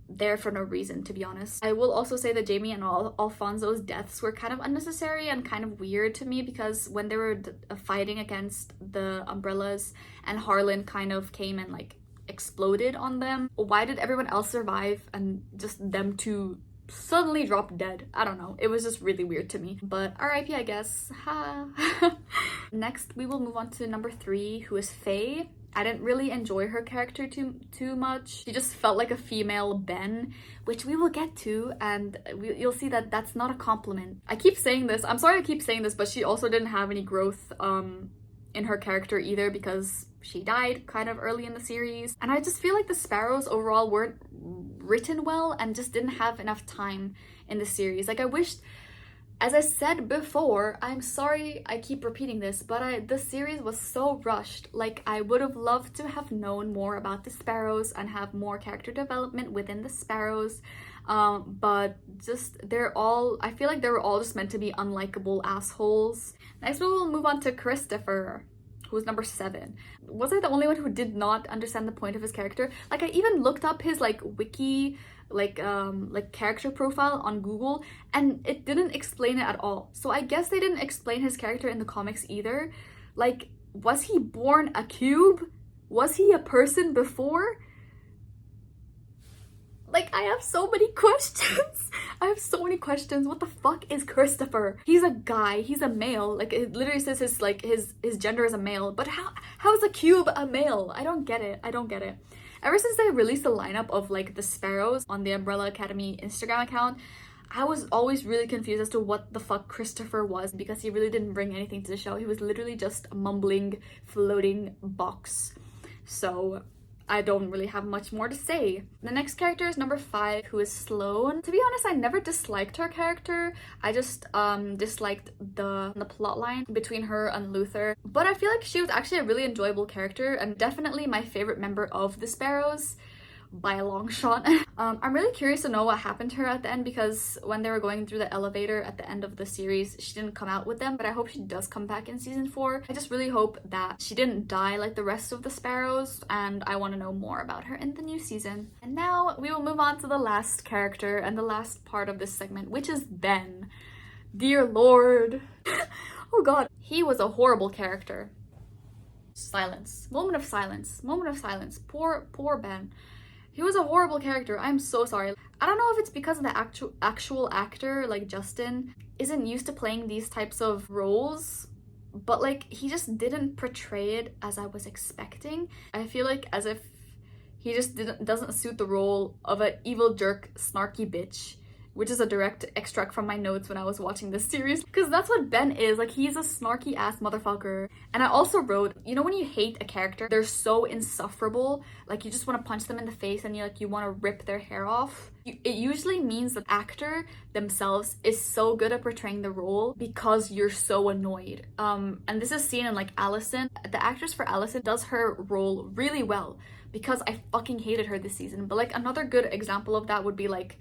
Speaker 1: there for no reason, to be honest. I will also say that Jamie and Alfonso's deaths were kind of unnecessary and kind of weird to me, because when they were fighting against the umbrellas and Harlan kind of came and like exploded on them, why did everyone else survive and just them two suddenly drop dead? I don't know, it was just really weird to me, but RIP, I guess. Ha. Next we will move on to number 3, who is Faye. I didn't really enjoy her character too much. She just felt like a female Ben, which we will get to, and you'll see that that's not a compliment. I keep saying this, I'm sorry I keep saying this, but she also didn't have any growth in her character either, because she died kind of early in the series. And I just feel like the Sparrows overall weren't written well and just didn't have enough time in the series. Like, I wished, as I said before, I'm sorry I keep repeating this, but the series was so rushed. Like, I would have loved to have known more about the Sparrows and have more character development within the Sparrows. But just, I feel like they were all just meant to be unlikable assholes. Next we will move on to Christopher, who's number 7. Was I the only one who did not understand the point of his character? Like, I even looked up his like wiki, like character profile on Google, and it didn't explain it at all. So I guess they didn't explain his character in the comics either. Like, was he born a cube? Was he a person before? Like, I have so many questions. I have so many questions. What the fuck is Christopher? He's a guy. He's a male. Like, it literally says his gender is a male. But how is a cube a male? I don't get it. I don't get it. Ever since they released the lineup of like the Sparrows on the Umbrella Academy Instagram account, I was always really confused as to what the fuck Christopher was, because he really didn't bring anything to the show. He was literally just a mumbling, floating box. So I don't really have much more to say. The next character is number 5, who is Sloane. To be honest, I never disliked her character. I just disliked the plot line between her and Luther. But I feel like she was actually a really enjoyable character and definitely my favorite member of the Sparrows by a long shot. I'm really curious to know what happened to her at the end, because when they were going through the elevator at the end of the series, she didn't come out with them, but I hope she does come back in season 4. I just really hope that she didn't die like the rest of the Sparrows, and I want to know more about her in the new season. And now we will move on to the last character and the last part of this segment, which is Ben. Dear Lord. Oh god. He was a horrible character. Silence. Moment of silence. Moment of silence. Poor Ben. He was a horrible character. I'm so sorry. I don't know if it's because of the actual actor, like Justin, isn't used to playing these types of roles, but like, he just didn't portray it as I was expecting. I feel like as if he just doesn't suit the role of an evil jerk, snarky bitch, which is a direct extract from my notes when I was watching this series, because that's what Ben is. Like, he's a snarky ass motherfucker. And I also wrote, you know when you hate a character, they're so insufferable, like you just want to punch them in the face and you want to rip their hair off? It usually means that the actor themselves is so good at portraying the role because you're so annoyed. And this is seen in like Allison. The actress for Allison does her role really well because I fucking hated her this season. But like, another good example of that would be like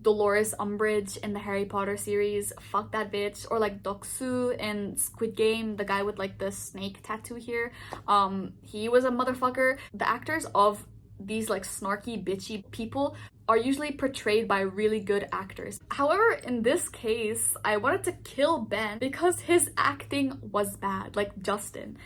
Speaker 1: Dolores Umbridge in the Harry Potter series, fuck that bitch. Or like Doksu in Squid Game, the guy with like the snake tattoo here. He was a motherfucker. The actors of these like snarky bitchy people are usually portrayed by really good actors. However, in this case, I wanted to kill Ben because his acting was bad. Like Justin's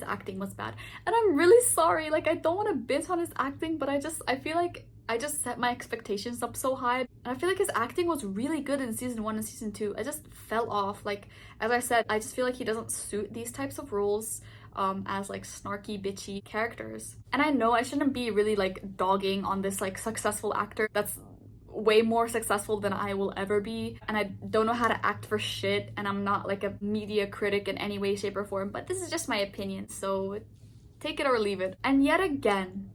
Speaker 1: acting was bad. And I'm really sorry, like I don't want to bitch on his acting, but I feel like I just set my expectations up so high, and I feel like his acting was really good in season 1 and season 2. I just fell off. Like, as I said, I just feel like he doesn't suit these types of roles as like snarky bitchy characters. And I know I shouldn't be really like dogging on this like successful actor that's way more successful than I will ever be, and I don't know how to act for shit, and I'm not like a media critic in any way, shape, or form, but this is just my opinion, so take it or leave it. And yet again,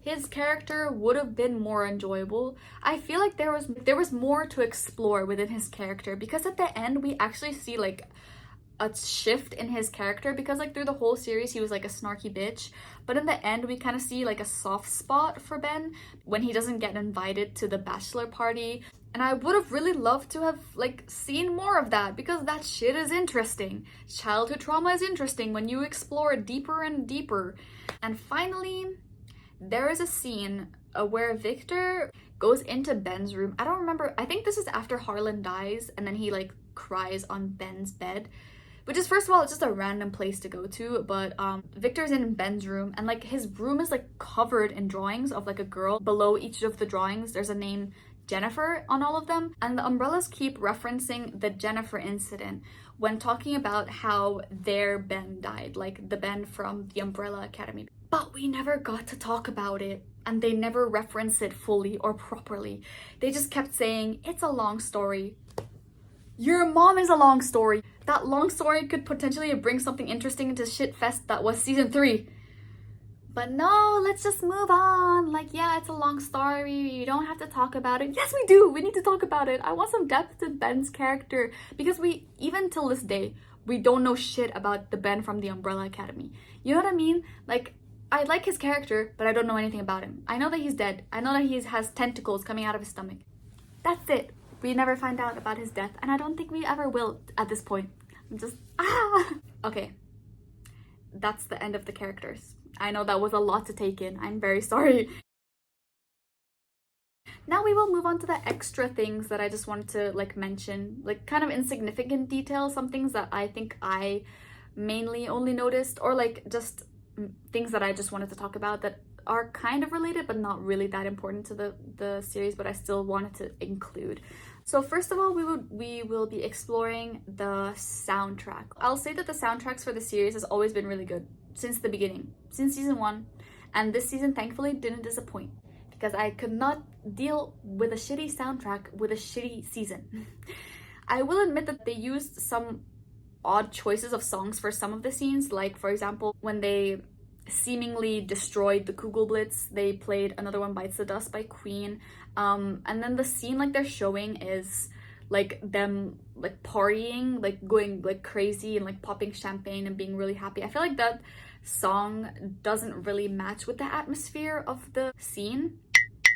Speaker 1: his character would have been more enjoyable. I feel like there was more to explore within his character, because at the end we actually see like a shift in his character, because like through the whole series he was like a snarky bitch, but in the end we kind of see like a soft spot for Ben when he doesn't get invited to the bachelor party. And I would have really loved to have like seen more of that, because that shit is interesting. Childhood trauma is interesting when you explore it deeper and deeper. And finally, there is a scene where Victor goes into Ben's room. I don't remember, I think this is after Harlan dies, and then he like cries on Ben's bed, which is, first of all, it's just a random place to go to, but Victor's in Ben's room, and like his room is like covered in drawings of like a girl. Below each of the drawings there's a name Jennifer on all of them. And the Umbrellas keep referencing the Jennifer incident when talking about how their Ben died, like the Ben from the Umbrella Academy. But we never got to talk about it, and they never referenced it fully or properly. They just kept saying, it's a long story. Your mom is a long story. That long story could potentially bring something interesting into shitfest that was season 3. But no, let's just move on. Like, yeah, it's a long story. You don't have to talk about it. Yes, we do. We need to talk about it. I want some depth to Ben's character, because we, even till this day, we don't know shit about the Ben from the Umbrella Academy. You know what I mean? Like, I like his character, but I don't know anything about him. I know that he's dead. I know that he has tentacles coming out of his stomach. That's it. We never find out about his death, and I don't think we ever will at this point. I'm just, Okay, that's the end of the characters. I know that was a lot to take in. I'm very sorry. Now we will move on to the extra things that I just wanted to like mention, like kind of insignificant details, some things that I think I mainly only noticed, or like just things that I just wanted to talk about that are kind of related but not really that important to the series, but I still wanted to include. So first of all, we will be exploring the soundtrack. I'll say that the soundtracks for the series has always been really good since the beginning, since season 1, and this season thankfully didn't disappoint, because I could not deal with a shitty soundtrack with a shitty season. I will admit that they used some odd choices of songs for some of the scenes, like for example when they seemingly destroyed the Kugelblitz, they played Another One Bites the Dust by Queen, and then the scene like they're showing is like them like partying, like going like crazy and like popping champagne and being really happy. I feel like that song doesn't really match with the atmosphere of the scene.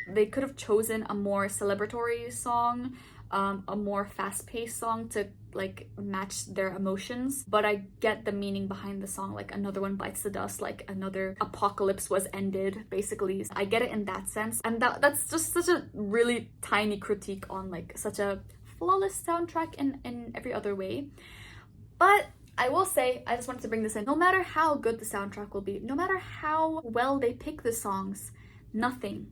Speaker 1: They could have chosen a more celebratory song, a more fast-paced song to like match their emotions, but I get the meaning behind the song, like Another One Bites the Dust, like another apocalypse was ended, basically. I get it in that sense, and that's just such a really tiny critique on like such a flawless soundtrack in every other way. But I will say, I just wanted to bring this in, no matter how good the soundtrack will be, no matter how well they pick the songs, nothing,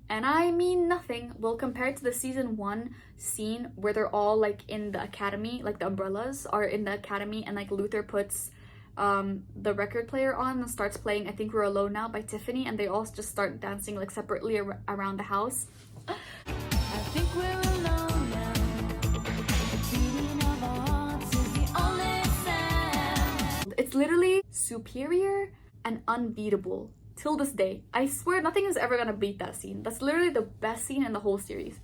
Speaker 1: and I mean nothing, will compare to the season 1 scene where they're all like in the academy, like the Umbrellas are in the academy, and like Luther puts the record player on and starts playing I Think We're Alone Now by Tiffany, and they all just start dancing like separately around the house.
Speaker 2: I think we're alone now. The beating of our hearts is the only sound.
Speaker 1: It's literally superior and unbeatable till this day. I swear nothing is ever gonna beat that scene. That's literally the best scene in the whole series.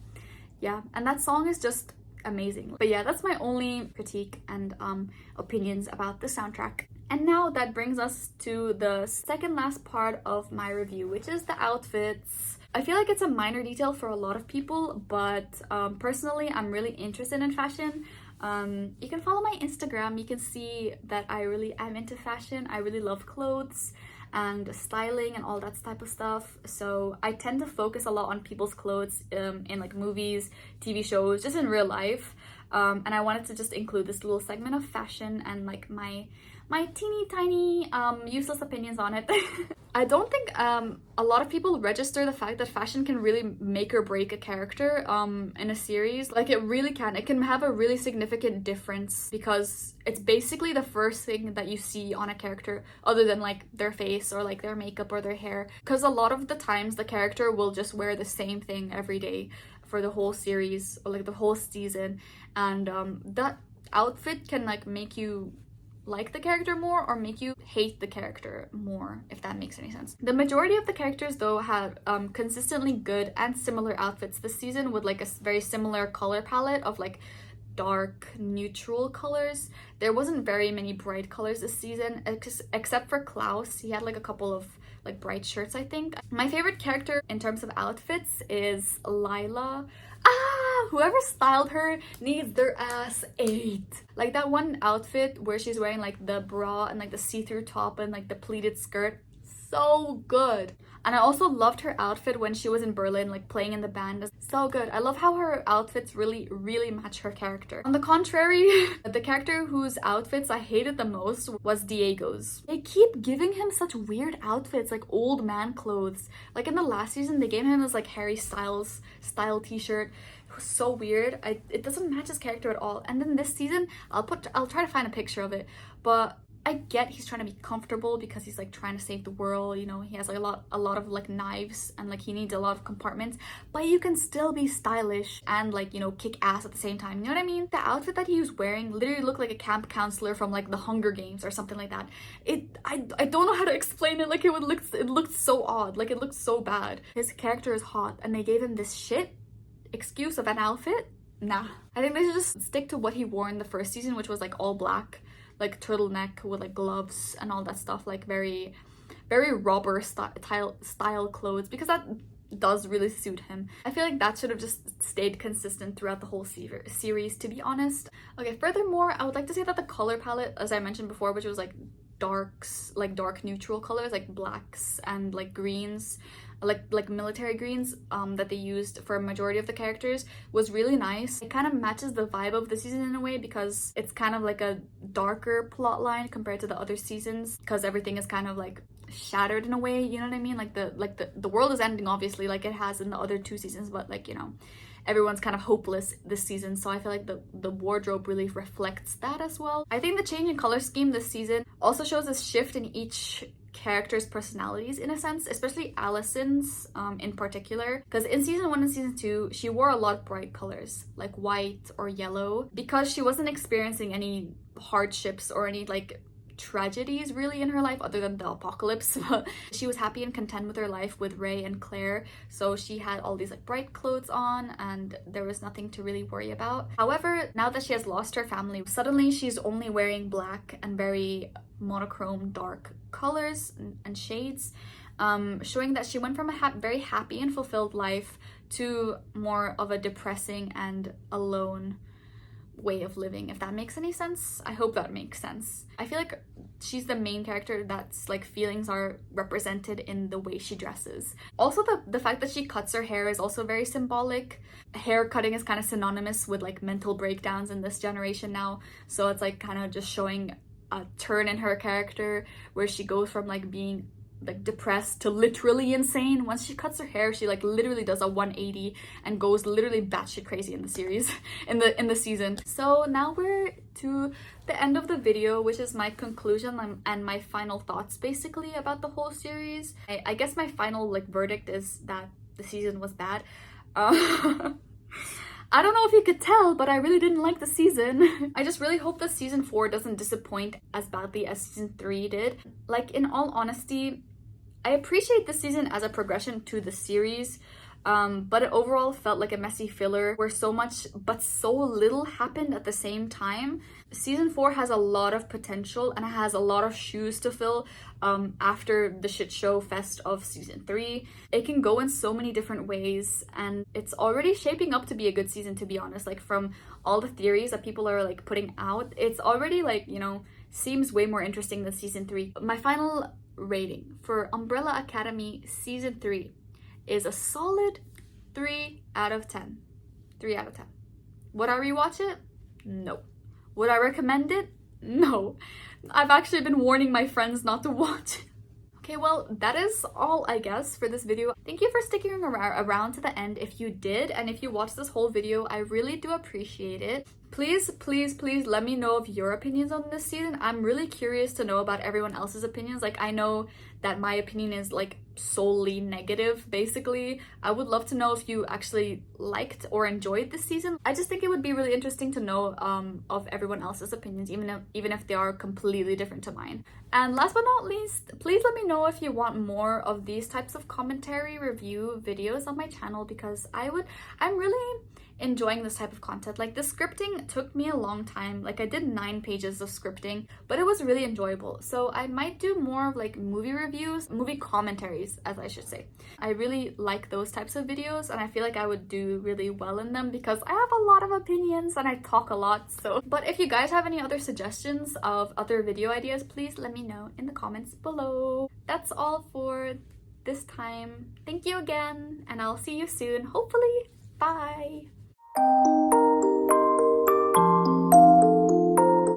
Speaker 1: Yeah, and that song is just amazing. But yeah, that's my only critique and opinions about the soundtrack. And now that brings us to the second last part of my review, which is the outfits. I feel like it's a minor detail for a lot of people, but personally I'm really interested in fashion. You can follow my Instagram, you can see that I really am into fashion. I really love clothes and styling and all that type of stuff, so I tend to focus a lot on people's clothes in like movies, TV shows, just in real life, and I wanted to just include this little segment of fashion and like my teeny tiny useless opinions on it. I don't think a lot of people register the fact that fashion can really make or break a character in a series. Like it really can. It can have a really significant difference because it's basically the first thing that you see on a character other than like their face or like their makeup or their hair. Because a lot of the times the character will just wear the same thing every day for the whole series or like the whole season, and that outfit can like make you like the character more or make you hate the character more, if that makes any sense. The majority of the characters though had consistently good and similar outfits this season, with like a very similar color palette of like dark neutral colors. There wasn't very many bright colors this season except for Klaus. He had like a couple of like bright shirts, I think. My favorite character in terms of outfits is Lila. Whoever styled her needs their ass ate. Like that one outfit where she's wearing like the bra and like the see-through top and like the pleated skirt, so good. And I also loved her outfit when she was in Berlin, like playing in the band. So good. I love how her outfits really match her character. On the contrary, the character whose outfits I hated the most was Diego's. They keep giving him such weird outfits, like old man clothes. Like in the last season, they gave him this like Harry Styles style t-shirt. It was so weird. It doesn't match his character at all. And then this season, I'll try to find a picture of it, but I get he's trying to be comfortable because he's like trying to save the world, you know, he has like a lot of like knives and like he needs a lot of compartments, but you can still be stylish and like, you know, kick ass at the same time, you know what I mean? The outfit that he was wearing literally looked like a camp counselor from like the Hunger Games or something like that. I don't know how to explain it. Like it looked so odd, like it looked so bad. His character is hot and they gave him this shit excuse of an outfit. Nah, I think they should just stick to what he wore in the first season, which was like all black, like turtleneck with like gloves and all that stuff, like very robber style clothes, because that does really suit him. I feel like that should have just stayed consistent throughout the whole series, to be honest. Okay, furthermore, I would like to say that the color palette, as I mentioned before, which was like darks, like dark neutral colors, like blacks and like greens, like military greens that they used for a majority of the characters, was really nice. It kind of matches the vibe of the season in a way, because it's kind of like a darker plot line compared to the other seasons, because everything is kind of like shattered in a way, you know what I mean? Like the world is ending, obviously, like it has in the other 2 seasons, but like, you know, everyone's kind of hopeless this season, so I feel like the wardrobe really reflects that as well. I think the change in color scheme this season also shows a shift in each characters' personalities in a sense, especially Allison's in particular, because in season 1 and season 2 she wore a lot of bright colors like white or yellow, because she wasn't experiencing any hardships or any like tragedies really in her life other than the apocalypse. But she was happy and content with her life with Ray and Claire, so she had all these like bright clothes on and there was nothing to really worry about. However, now that she has lost her family, suddenly she's only wearing black and very monochrome dark colors and shades, showing that she went from a very happy and fulfilled life to more of a depressing and alone way of living, if that makes any sense. I hope that makes sense. I feel like she's the main character that's like feelings are represented in the way she dresses. Also the fact that she cuts her hair is also very symbolic. Hair cutting is kind of synonymous with like mental breakdowns in this generation now, so it's like kind of just showing a turn in her character where she goes from like being like depressed to literally insane. Once she cuts her hair, she like literally does a 180 and goes literally batshit crazy in the series, in the season. So now we're to the end of the video, which is my conclusion and my final thoughts basically about the whole series. I guess my final like verdict is that the season was bad. I don't know if you could tell, but I really didn't like the season. I just really hope that season 4 doesn't disappoint as badly as season 3 did. Like, in all honesty, I appreciate this season as a progression to the series, but it overall felt like a messy filler where so much but so little happened at the same time. Season 4 has a lot of potential and it has a lot of shoes to fill after the shit show fest of season 3. It can go in so many different ways and it's already shaping up to be a good season, to be honest. Like, from all the theories that people are like putting out, it's already like, you know, seems way more interesting than season 3. My final rating for Umbrella Academy season 3 is a solid 3 out of 10. 3 out of 10. Would I rewatch it? No. Would I recommend it? No. I've actually been warning my friends not to watch it. Okay, well, that is all, I guess, for this video. Thank you for sticking around to the end if you did, and if you watched this whole video, I really do appreciate it. Please, please, please let me know of your opinions on this season. I'm really curious to know about everyone else's opinions. Like, I know that my opinion is like solely negative, basically. I would love to know if you actually liked or enjoyed this season. I just think it would be really interesting to know of everyone else's opinions, even if they are completely different to mine. And last but not least, please let me know if you want more of these types of commentary review videos on my channel, because I'm really enjoying this type of content. Like, the scripting took me a long time. Like, I did 9 pages of scripting, but it was really enjoyable. So I might do more of like movie reviews, movie commentaries, as I should say. I really like those types of videos and I feel like I would do really well in them because I have a lot of opinions and I talk a lot. So, but if you guys have any other suggestions of other video ideas, please let me know in the comments below. That's all for this time, thank you again, and I'll see you soon, hopefully. Bye!